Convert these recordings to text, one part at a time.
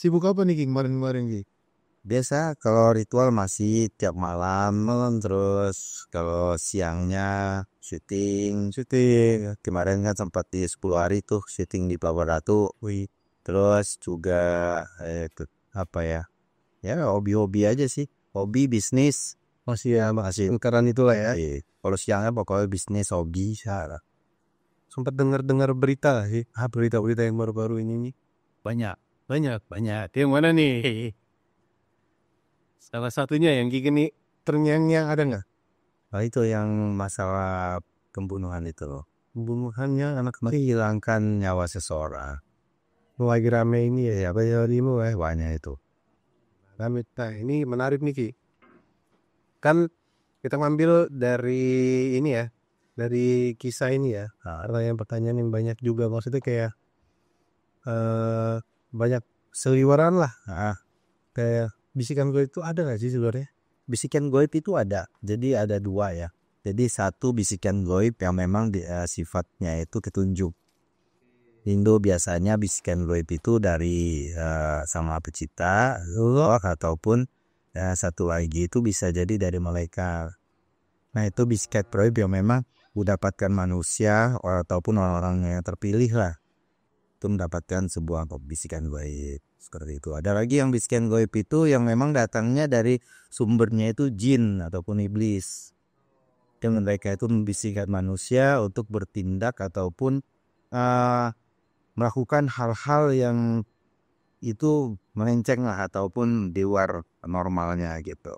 Sibuk apa nih Ki kemarin-kemarin Ki? Biasa kalau ritual masih tiap malam, terus kalau siangnya syuting. Kemarin kan sempat di 10 hari tuh syuting di Pelabuhan Ratu. Wih, Terus juga apa ya? Ya hobi-hobi aja sih. Hobi, bisnis, masih ya masih. lingkaran itulah ya. Kalau siangnya pokoknya bisnis, hobi, Sempat dengar-dengar berita nggak sih? Berita-berita yang baru-baru ini nih. banyak. Banyak. Itu yang mana nih? Salah satunya yang Ki nih terngiang-ngiang ada nggak? Nah, itu yang masalah pembunuhan itu loh. Pembunuhannya anak kecil. Menghilangkan nyawa seseorang. Lagi rame ini ya. Apa ya demo banyak itu. Rame. Nah ini menarik nih Ki. Kan kita ngambil dari ini ya. Dari kisah ini ya. Pertanyaan-pertanyaan yang banyak juga. Maksudnya kayak eh banyak seliweran lah. Kayak bisikan gue itu ada gak sih sebenarnya? Bisikan goib itu ada. Jadi ada dua ya. Jadi satu bisikan goib yang memang sifatnya itu ketunjuk. Indo biasanya bisikan goib itu dari Sang Maha Pencipta, Allah, ataupun satu lagi itu bisa jadi dari malaikat. Nah itu bisikan goib yang memang mendapatkan manusia ataupun orang-orang yang terpilih lah. Itu mendapatkan sebuah bisikan goib seperti itu. Ada lagi yang bisikan goib itu yang memang datangnya dari sumbernya itu jin ataupun iblis. Dan mereka itu membisikkan manusia untuk bertindak ataupun melakukan hal-hal yang itu melenceng lah ataupun di luar normalnya gitu.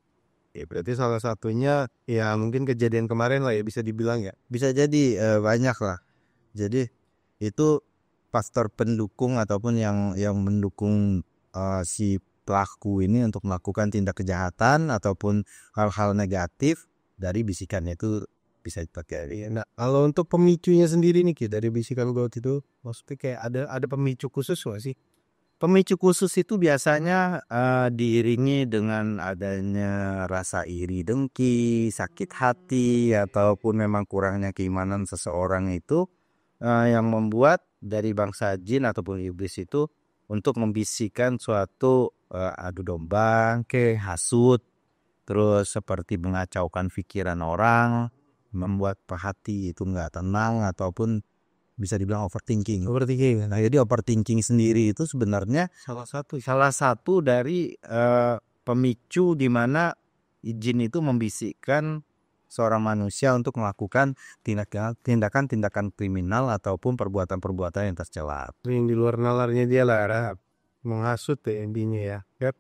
Ya, berarti salah satunya ya mungkin kejadian kemarin lah ya bisa dibilang ya. Bisa jadi banyak lah. Jadi itu faktor pendukung ataupun yang mendukung si pelaku ini untuk melakukan tindak kejahatan ataupun hal-hal negatif dari bisikannya itu bisa dipakai. Iya, nah kalau untuk pemicunya sendiri nih Ki, dari bisikan gue itu maksudnya kayak ada pemicu khusus gak sih? Pemicu khusus itu biasanya diiringi dengan adanya rasa iri dengki, sakit hati, ataupun memang kurangnya keimanan seseorang itu yang membuat dari bangsa jin ataupun iblis itu untuk membisikkan suatu adu domba, hasut, terus seperti mengacaukan pikiran orang, membuat hati itu nggak tenang ataupun bisa dibilang overthinking. Nah, jadi overthinking sendiri itu sebenarnya salah satu dari pemicu di mana jin itu membisikkan seorang manusia untuk melakukan tindakan-tindakan kriminal ataupun perbuatan-perbuatan yang tercela. Yang di luar nalarnya dia lah, menghasut ya intinya ya. Yep.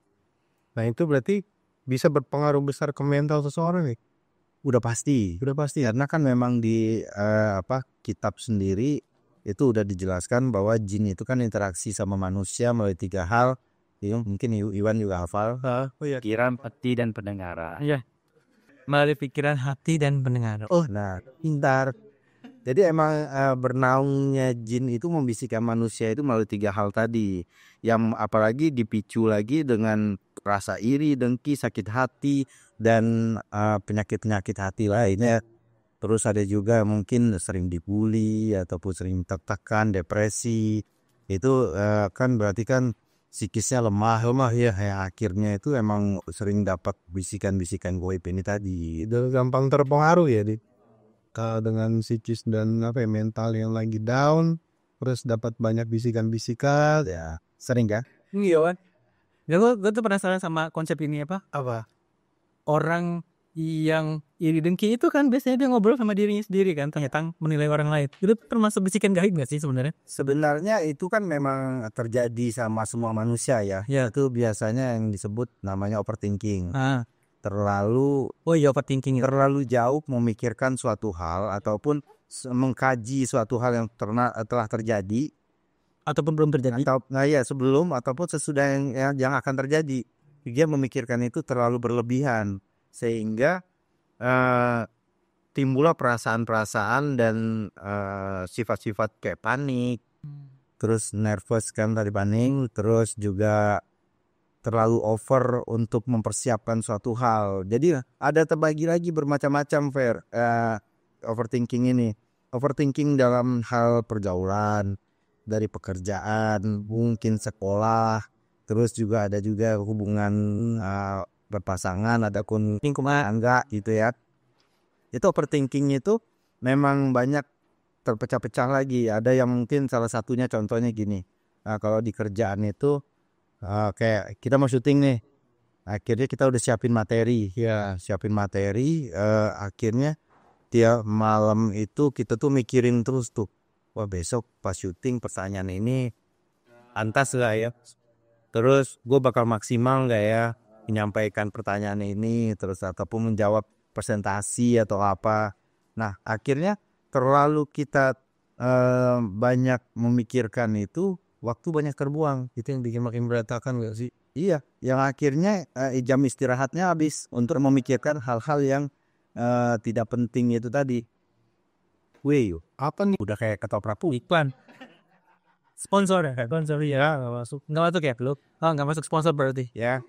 Nah itu berarti bisa berpengaruh besar ke mental seseorang nih. Udah pasti karena kan memang di kitab sendiri itu udah dijelaskan bahwa jin itu kan interaksi sama manusia melalui 3 hal. Mungkin Iwan juga hafal. Pikiran, hati, dan pendengaran. Iya. Melalui pikiran, hati, dan pendengaran. Nah, pintar. Jadi emang bernaungnya jin itu membisikkan manusia itu melalui 3 hal tadi. Yang apalagi dipicu lagi dengan rasa iri, dengki, sakit hati, dan penyakit-penyakit hati lainnya. Terus ada juga mungkin sering dibully ataupun sering tertekan, depresi. Itu kan berarti kan psikisnya lemah ya. Akhirnya itu emang sering dapat bisikan-bisikan goib ini tadi. Udah gampang terpengaruh ya dengan psikis dan mental yang lagi down, terus dapat banyak bisikan-bisikan. Ya, sering kan? Iya kan. Gue tuh penasaran sama konsep ini apa? Orang yang iri dengki itu kan biasanya dia ngobrol sama dirinya sendiri kan, ternyata menilai orang lain. Itu termasuk bisikan gaib gak sih sebenarnya? Sebenarnya itu kan memang terjadi sama semua manusia ya. Itu biasanya yang disebut namanya overthinking. Terlalu overthinking itu. Terlalu jauh memikirkan suatu hal ataupun mengkaji suatu hal yang telah terjadi ataupun belum terjadi sebelum ataupun sesudah yang akan terjadi. Dia memikirkan itu terlalu berlebihan sehingga timbullah perasaan-perasaan dan sifat-sifat kayak panik, terus nervous kan tadi panik, terus juga terlalu over untuk mempersiapkan suatu hal. Jadi ada terbagi lagi bermacam-macam overthinking ini. Overthinking dalam hal pergaulan, dari pekerjaan, mungkin sekolah, terus juga ada juga hubungan berpasangan, ada kun enggak gitu ya. Itu overthinking itu memang banyak terpecah-pecah lagi. Ada yang mungkin salah satunya contohnya gini. Kalau di kerjaan itu kayak kita mau syuting nih. Akhirnya kita udah siapin materi. Akhirnya tiap malam itu kita tuh mikirin terus tuh. Wah, besok pas syuting pertanyaan ini pantas gak ya? Terus gue bakal maksimal gak ya menyampaikan pertanyaan ini, terus ataupun menjawab presentasi atau apa. Nah, akhirnya terlalu kita banyak memikirkan itu, waktu banyak terbuang. Itu yang bikin makin berantakan gak sih? Iya, yang akhirnya jam istirahatnya habis untuk memikirkan hal-hal yang tidak penting itu tadi. Wih, Apa nih? udah kayak ketoprak Iklan. Sponsor ya, sponsor ya nggak masuk ya lu? Nggak masuk sponsor berarti. ya.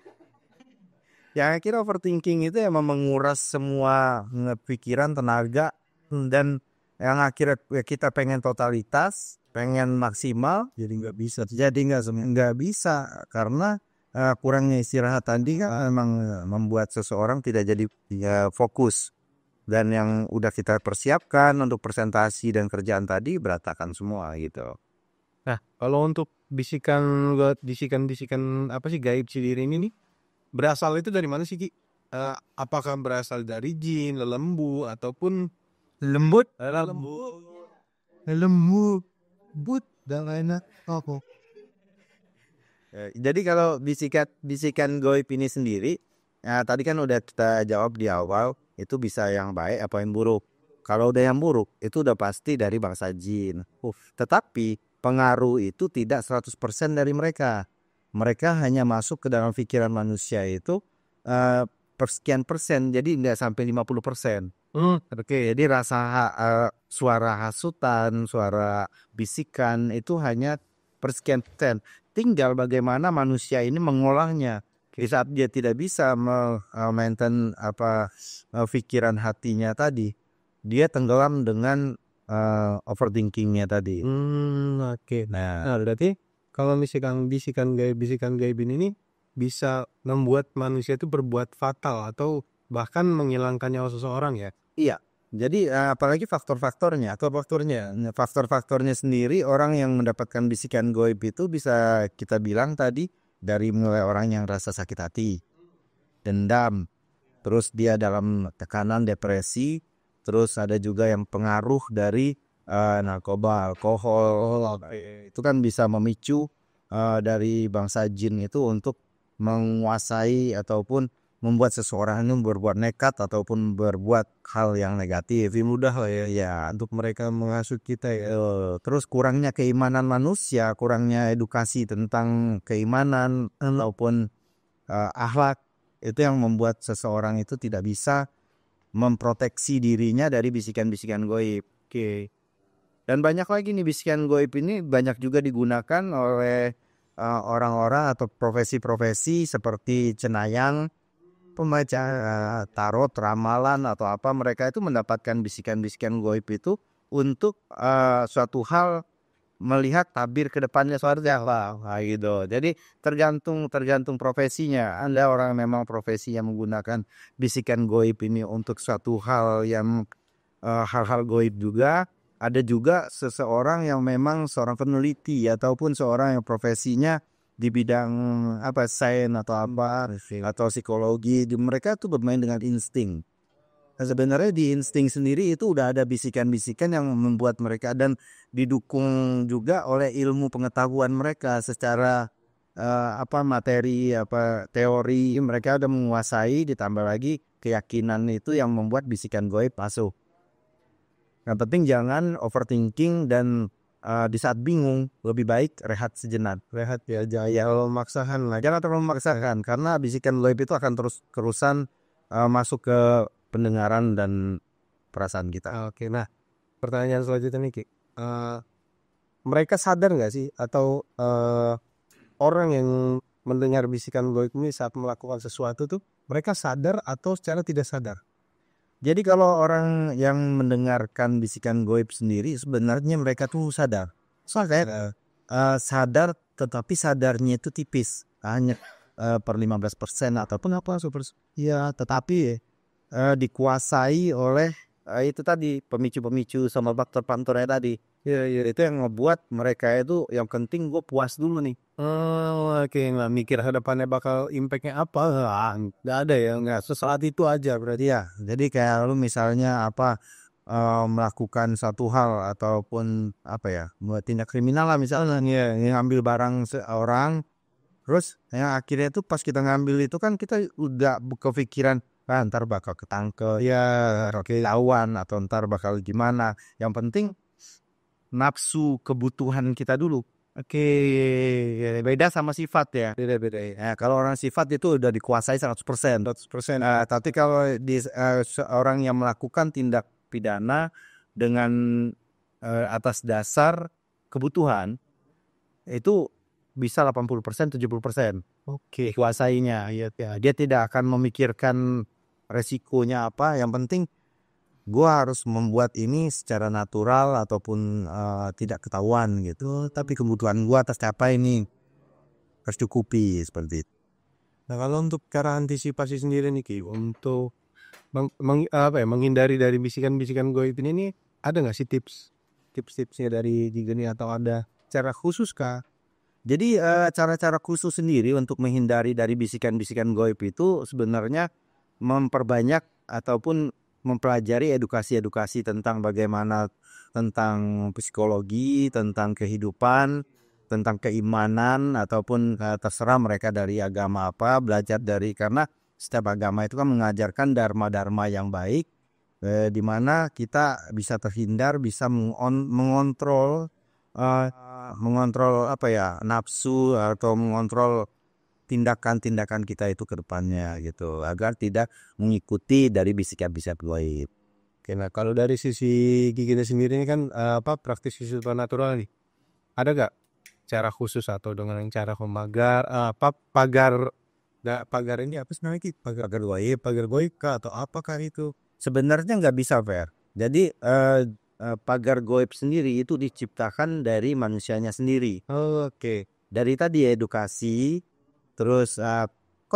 Yang akhirnya overthinking itu emang menguras semua pikiran, tenaga, dan yang akhirnya kita pengen totalitas, pengen maksimal, jadi nggak bisa karena kurangnya istirahat tadi kan emang membuat seseorang tidak jadi fokus, dan yang udah kita persiapkan untuk presentasi dan kerjaan tadi berantakan semua gitu. Nah, kalau untuk bisikan apa sih gaib sendiri ini nih, berasal itu dari mana sih, Ki? Apakah berasal dari jin, lembu, ataupun Lembut. but dan lainnya? Apa? Jadi kalau bisikan goib ini sendiri, tadi kan udah kita jawab di awal, itu bisa yang baik apa yang buruk. Kalau udah yang buruk, itu udah pasti dari bangsa jin. Tetapi pengaruh itu tidak 100% dari mereka. Mereka hanya masuk ke dalam pikiran manusia itu persekian persen, jadi tidak sampai 50%. Oke, jadi suara hasutan, suara bisikan itu hanya persekian persen. Tinggal bagaimana manusia ini mengolahnya. Di saat dia tidak bisa maintain pikiran hatinya tadi, dia tenggelam dengan overthinkingnya tadi. Oke. Nah, berarti kalau misalkan bisikan gaib ini bisa membuat manusia itu berbuat fatal atau bahkan menghilangkan nyawa seseorang ya? Iya. Jadi apalagi faktor-faktornya sendiri, orang yang mendapatkan bisikan goib itu bisa kita bilang tadi dari mulai orang yang rasa sakit hati, dendam, terus dia dalam tekanan, depresi, terus ada juga yang pengaruh dari narkoba, alkohol, itu kan bisa memicu dari bangsa jin itu untuk menguasai ataupun membuat seseorang itu berbuat nekat ataupun berbuat hal yang negatif. Lebih mudah lah ya untuk mereka menghasut kita ya. Terus kurangnya keimanan manusia, kurangnya edukasi tentang keimanan ataupun akhlak, itu yang membuat seseorang itu tidak bisa memproteksi dirinya dari bisikan-bisikan goib. Oke. Dan banyak lagi nih bisikan goib ini banyak juga digunakan oleh orang-orang atau profesi-profesi seperti cenayang, pembaca tarot, ramalan atau apa. Mereka itu mendapatkan bisikan-bisikan goib itu untuk suatu hal, melihat tabir ke depannya seperti apa gitu. Jadi tergantung profesinya. Ada orang memang profesi yang menggunakan bisikan goib ini untuk suatu hal yang hal-hal goib juga. Ada juga seseorang yang memang seorang peneliti ataupun seorang yang profesinya di bidang sains atau atau psikologi. Mereka tuh bermain dengan insting. Nah, sebenarnya di insting sendiri itu udah ada bisikan-bisikan yang membuat mereka, dan didukung juga oleh ilmu pengetahuan mereka secara materi, teori mereka udah menguasai, ditambah lagi keyakinan itu yang membuat bisikan goib masuk. Yang penting jangan overthinking, dan di saat bingung lebih baik rehat sejenak. Rehat ya, jangan memaksakan lah. Jangan terlalu memaksakan, karena bisikan goib itu akan terus terusan masuk ke pendengaran dan perasaan kita. Oke, nah pertanyaan selanjutnya nih, Ki. Mereka sadar nggak sih, atau orang yang mendengar bisikan goib ini saat melakukan sesuatu tuh mereka sadar atau secara tidak sadar? Jadi kalau orang yang mendengarkan bisikan goib sendiri sebenarnya mereka tuh sadar. Soalnya sadar, tetapi sadarnya itu tipis. hanya per 15% ataupun apa ya, tetapi dikuasai oleh itu tadi pemicu-pemicu sama faktor-faktornya tadi. Ya, itu yang ngebuat mereka itu yang penting gue puas dulu nih. Oke, nggak mikir hadapannya bakal impactnya apa, nggak ada ya, nggak sesaat itu aja berarti. Ya, jadi kayak lu misalnya melakukan satu hal ataupun apa ya, buat tindak kriminal lah misalnya, ngambil barang seorang, terus yang akhirnya tuh pas kita ngambil itu kan kita udah kepikiran, ntar bakal ketangkep, ketahuan atau ntar bakal gimana. Yang penting nafsu kebutuhan kita dulu. Oke, Beda sama sifat ya. beda-beda ya. Nah, kalau orang sifat itu udah dikuasai 100%. Nah, tapi kalau seorang yang melakukan tindak pidana dengan atas dasar kebutuhan, itu bisa 80%, 70%. Oke, Dikuasainya. Ya, dia tidak akan memikirkan resikonya apa. Yang penting gue harus membuat ini secara natural ataupun tidak ketahuan gitu. Tapi kebutuhan gue atas apa ini harus cukupi seperti itu. nah kalau untuk cara antisipasi sendiri nih Ki, untuk menghindari dari bisikan-bisikan goib ini ada nggak sih tips-tipsnya dari Jigeni, atau ada cara khusus kah? Jadi cara-cara khusus sendiri untuk menghindari dari bisikan-bisikan goib itu sebenarnya memperbanyak ataupun mempelajari edukasi-edukasi tentang bagaimana, tentang psikologi, tentang kehidupan, tentang keimanan, ataupun terserah mereka dari agama apa, belajar dari, karena setiap agama itu kan mengajarkan dharma-dharma yang baik, di mana kita bisa terhindar, bisa mengontrol apa ya, nafsu atau mengontrol tindakan-tindakan kita itu ke depannya gitu, agar tidak mengikuti dari bisikan-bisikan goib. Oke, nah kalau dari sisi Gigita sendiri ini kan praktisi supernatural nih, ada gak cara khusus atau dengan cara memagar pagar ini apa sih namanya Ki? Pagar goib kah atau apakah itu? Sebenarnya nggak bisa, Fer. Jadi pagar goib sendiri itu diciptakan dari manusianya sendiri. Oke. Dari tadi edukasi, terus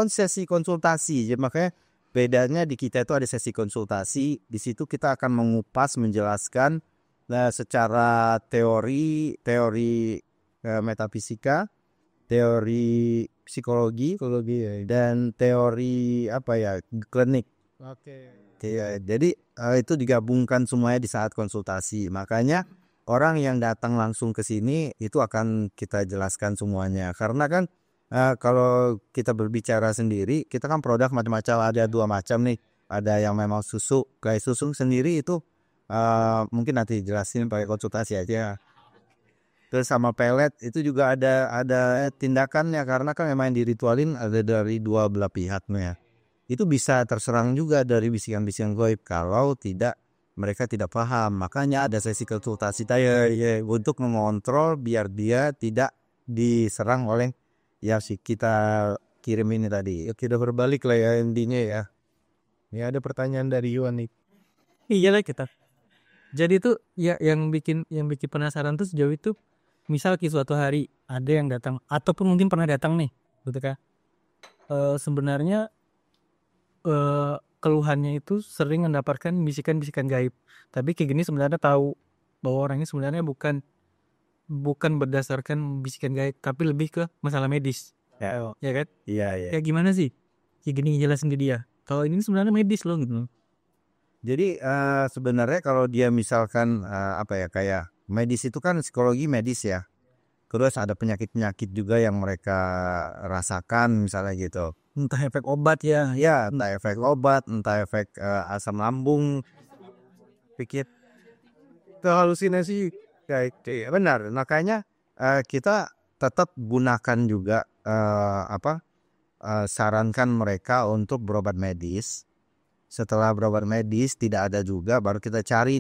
sesi konsultasi. Jadi makanya bedanya di kita itu ada sesi konsultasi. Di situ kita akan mengupas, menjelaskan secara teori metafisika, teori psikologi ya, dan teori klinik. Oke. Ya, jadi itu digabungkan semuanya di saat konsultasi. Makanya orang yang datang langsung ke sini itu akan kita jelaskan semuanya. Karena kan kalau kita berbicara sendiri, kita kan produk macam-macam, ada 2 macam nih. Ada yang memang susu, kayak susu sendiri itu mungkin nanti jelasin pakai konsultasi aja. Terus sama pelet itu juga ada tindakannya, karena kan memang diritualin ada dari 2 belah pihaknya. Itu bisa terserang juga dari bisikan-bisikan goib kalau mereka tidak paham. Makanya ada sesi konsultasi untuk mengontrol biar dia tidak diserang oleh si kita kirim ini tadi. Kita berbalik lah ya intinya ya. Ini ada pertanyaan dari Yuan nih. Iyalah kita. Jadi itu ya yang bikin penasaran tuh sejauh itu, misal suatu hari ada yang datang ataupun mungkin pernah datang nih, gitu kan. Sebenarnya keluhannya itu sering mendapatkan bisikan-bisikan gaib. Tapi kayak gini sebenarnya tahu bahwa orang ini sebenarnya bukan berdasarkan bisikan gaib, tapi lebih ke masalah medis. Ya kan? Iya. Ya gimana sih? Kayak gini jelasin ke dia. Kalau ini sebenarnya medis loh gitu. Jadi sebenarnya kalau dia misalkan kayak medis itu kan psikologi medis ya. Terus ada penyakit-penyakit juga yang mereka rasakan misalnya gitu. Entah efek obat ya. Ya, entah efek obat, entah efek asam lambung, pikir halusinasi. Benar. Makanya kita tetap gunakan juga sarankan mereka untuk berobat medis. Setelah berobat medis tidak ada juga, baru kita cari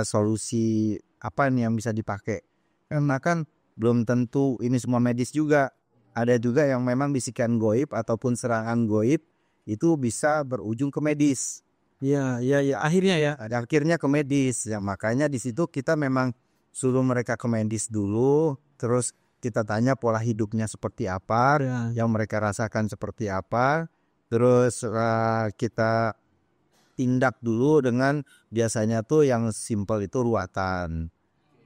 solusi apa nih yang bisa dipakai. Karena kan belum tentu ini semua medis juga. Ada juga yang memang bisikan goib ataupun serangan goib itu bisa berujung ke medis. Iya, akhirnya ya. Akhirnya ke medis. Ya, makanya di situ kita memang suruh mereka ke medis dulu, terus kita tanya pola hidupnya seperti apa, yang mereka rasakan seperti apa, terus kita tindak dulu dengan biasanya tuh yang simple itu ruatan.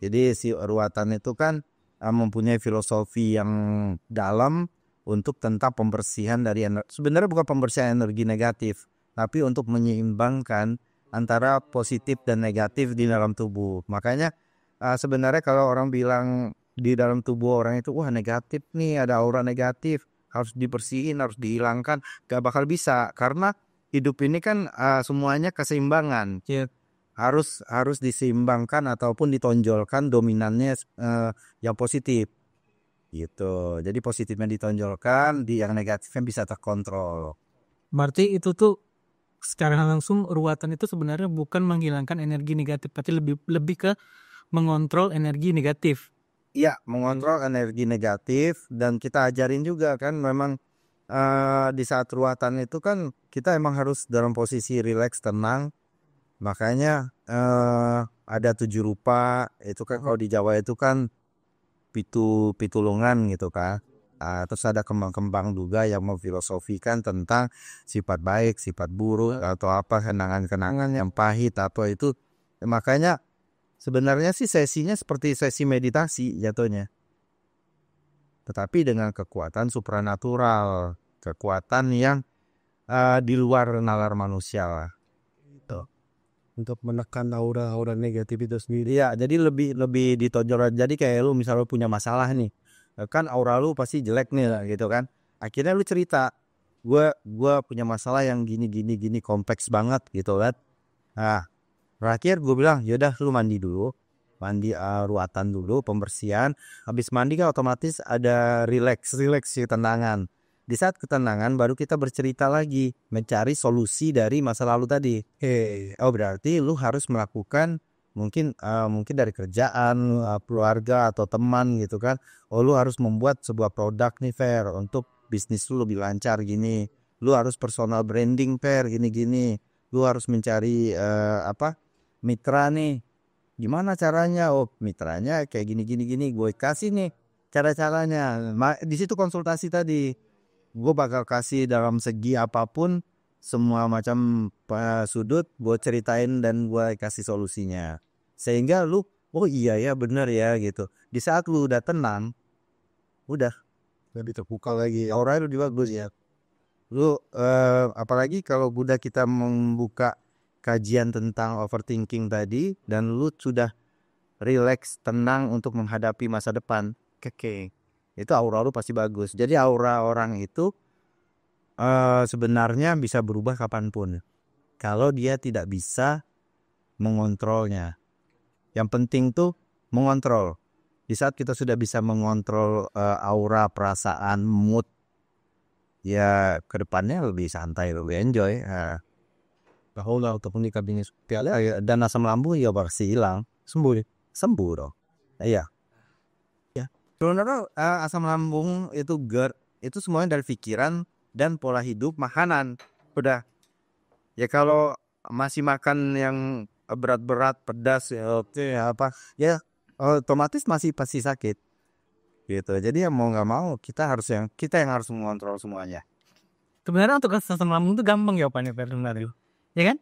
Jadi si ruatan itu kan mempunyai filosofi yang dalam untuk tentang pembersihan dari sebenarnya bukan pembersihan energi negatif, tapi untuk menyeimbangkan antara positif dan negatif di dalam tubuh. Makanya sebenarnya kalau orang bilang di dalam tubuh orang itu wah negatif nih, ada aura negatif, harus dibersihin, harus dihilangkan, gak bakal bisa karena hidup ini kan semuanya keseimbangan. Harus diseimbangkan ataupun ditonjolkan dominannya yang positif gitu. Jadi positifnya ditonjolkan, yang negatifnya bisa terkontrol. Berarti itu tuh secara langsung ruatan itu sebenarnya bukan menghilangkan energi negatif, tapi lebih ke mengontrol energi negatif. Iya, mengontrol energi negatif, dan kita ajarin juga kan memang di saat ruatan itu kan kita emang harus dalam posisi rileks, tenang. Makanya ada 7 rupa itu kan kalau di Jawa itu kan pitulungan gitu kan. Terus ada kembang-kembang juga yang memfilosofikan tentang sifat baik, sifat buruk, atau apa kenangan-kenangan yang pahit atau itu. Makanya sebenarnya sih sesinya seperti sesi meditasi jatuhnya. Tetapi dengan kekuatan supranatural, kekuatan yang di luar nalar manusia lah. Gitu. Untuk menekan aura-aura negatif itu sendiri. Iya, jadi lebih ditonjol. Jadi kayak lu misalnya punya masalah nih, kan aura lu pasti jelek nih lah gitu kan. Akhirnya lu cerita, gue punya masalah yang gini kompleks banget gitu kan. Nah, terakhir gue bilang yaudah lu mandi dulu, mandi ruatan dulu, pembersihan. Habis mandi kan otomatis ada relax si tenangan. Di saat ketenangan baru kita bercerita lagi, mencari solusi dari masa lalu tadi. Berarti lu harus melakukan mungkin dari kerjaan, keluarga atau teman gitu kan. Lu harus membuat sebuah produk nih Fer, untuk bisnis lu lebih lancar gini. Lu harus personal branding Fer, gini. Lu harus mencari mitra nih. Gimana caranya? Mitranya kayak gini. Gue kasih nih cara-caranya. Di situ konsultasi tadi. Gue bakal kasih dalam segi apapun, semua macam sudut gue ceritain dan gue kasih solusinya. Sehingga lu, oh iya ya bener ya gitu. Di saat lu udah tenang, udah Lebih terbuka lagi. auranya lebih bagus ya. Lu apalagi kalau udah kita membuka kajian tentang overthinking tadi, dan lu sudah relax, tenang untuk menghadapi masa depan, itu aura lu pasti bagus. Jadi aura orang itu sebenarnya bisa berubah kapanpun kalau dia tidak bisa mengontrolnya. Yang penting tuh mengontrol. Di saat kita sudah bisa mengontrol aura, perasaan, mood, ya kedepannya lebih santai, lebih enjoy. Bahwa ataupun di kabinet Dan asam lambung ya pasti hilang, sembuh dong. Iya. Sebenarnya asam lambung itu GERD itu semuanya dari pikiran dan pola hidup, makanan. Udah. Ya kalau masih makan yang berat-berat, pedas ya otomatis masih pasti sakit. Gitu. Jadi ya mau nggak mau kita yang harus mengontrol semuanya. Sebenarnya untuk asam lambung itu gampang jawabannya sebenarnya. Ya kan?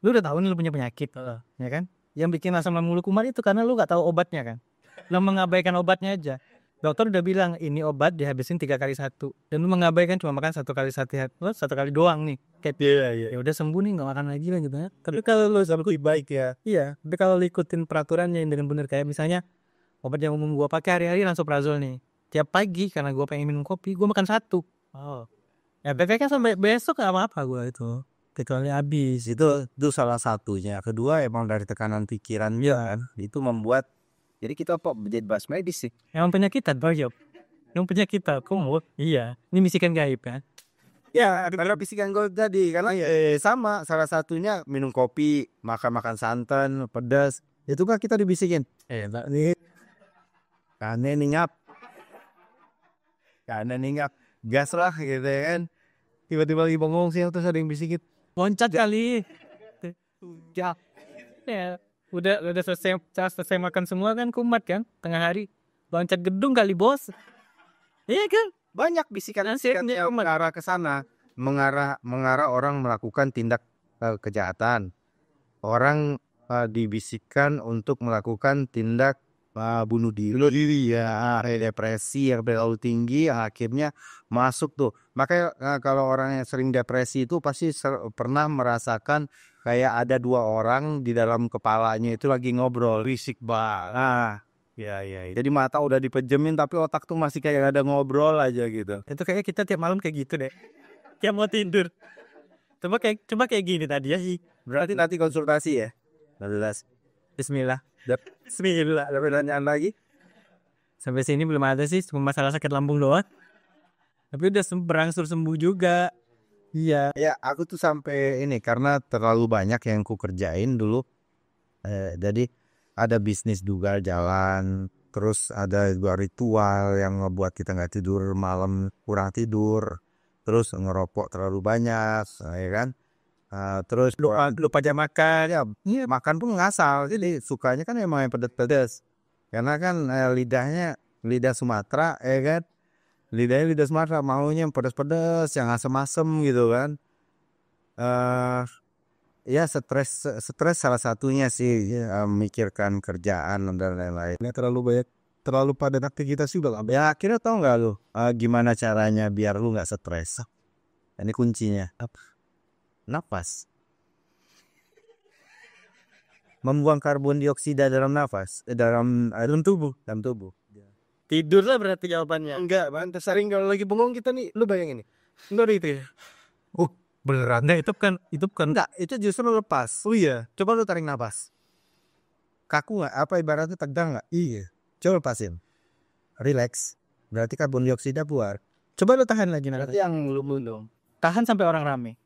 Lu udah tahu nih lu punya penyakit, ya kan? Yang bikin asam lambung lu kumat itu karena lu nggak tahu obatnya kan. Lu mengabaikan obatnya aja. Dokter udah bilang ini obat dihabisin 3 kali 1, dan lu mengabaikan cuma makan 1 kali 1 kali doang nih. Kayak ya udah sembuh nih, nggak makan lagi lah gitu ya. Tapi kalau lu lebih baik ya. Iya, tapi kalau lu ikutin peraturannya yang dengan benar, kayak misalnya obat yang umum gua pakai hari-hari lansoprazol nih. Tiap pagi karena gua pengen minum kopi, gua makan 1. Ya kan sampai besok gak apa-apa gua itu. Kecuali habis. Itu salah satunya. Kedua emang dari tekanan pikiran kan. Itu membuat jadi kita jadi bahas medis sih. Emang penyakitan Bang. Emang penyakitan. Iya. Ini bisikan gaib kan. Ya, karena bisikan gaib tadi. Karena sama. Salah satunya minum kopi, makan santan, pedas. Itu kan kita dibisikin. nih. Kanen ninggap. Gas lah gitu kan. Tiba-tiba lagi bengong sih, terus ada yang bisikin. Loncat kali. Ya. Udah selesai makan semua kan, kumat kan tengah hari. loncat gedung kali bos. Iya kan? Banyak bisikan-bisikan yang mengarah ke sana, mengarah orang melakukan tindak kejahatan. Orang dibisikkan untuk melakukan tindak bunuh diri ya, depresi yang terlalu tinggi, akhirnya masuk tuh. Makanya kalau orang yang sering depresi itu pasti pernah merasakan kayak ada dua orang di dalam kepalanya itu lagi ngobrol, risik banget. Ya. Jadi mata udah dipejemin tapi otak tuh masih kayak ada ngobrol aja gitu. Itu kayak kita tiap malam kayak gitu deh. Kayak mau tidur. Coba kayak gini tadi ya sih. Berarti nanti konsultasi ya. Bismillah. Bismillah. Ada pertanyaan lagi? Sampai sini belum ada sih, cuma masalah sakit lambung doang. Tapi udah berangsur sembuh juga. Iya. Ya, aku tuh sampai ini karena terlalu banyak yang ku kerjain dulu. Jadi ada bisnis juga jalan, terus ada dua ritual yang ngebuat kita nggak tidur malam, kurang tidur, terus ngerokok terlalu banyak, ya kan? Terus Lupa jam makan. ya, makan pun ngasal, jadi sukanya kan emang yang pedas-pedas, karena kan lidah Sumatera, ya kan? Lidah Sumatera maunya yang pedas-pedas, yang asem-asem gitu kan? Ya stres salah satunya sih, memikirkan kerjaan dan lain-lain. Terlalu padat aktivitas juga lah. Ya akhirnya tau nggak lu gimana caranya biar lu nggak stres? Ini kuncinya. Nafas. Membuang karbon dioksida dalam nafas, dalam tubuh. Tidur lah berarti jawabannya. Enggak, sering kalau lagi bengong kita nih, lu bayangin nih. Enggak itu ya. Beneran deh, itu kan Enggak, itu justru lepas. Oh iya. Coba lu tarik nafas. Kaku nggak? Apa ibaratnya tegang nggak? Iya. Coba lepasin. Relax. Berarti karbon dioksida keluar. coba lu tahan lagi nanti. Berarti yang lu dong. Tahan sampai orang rame.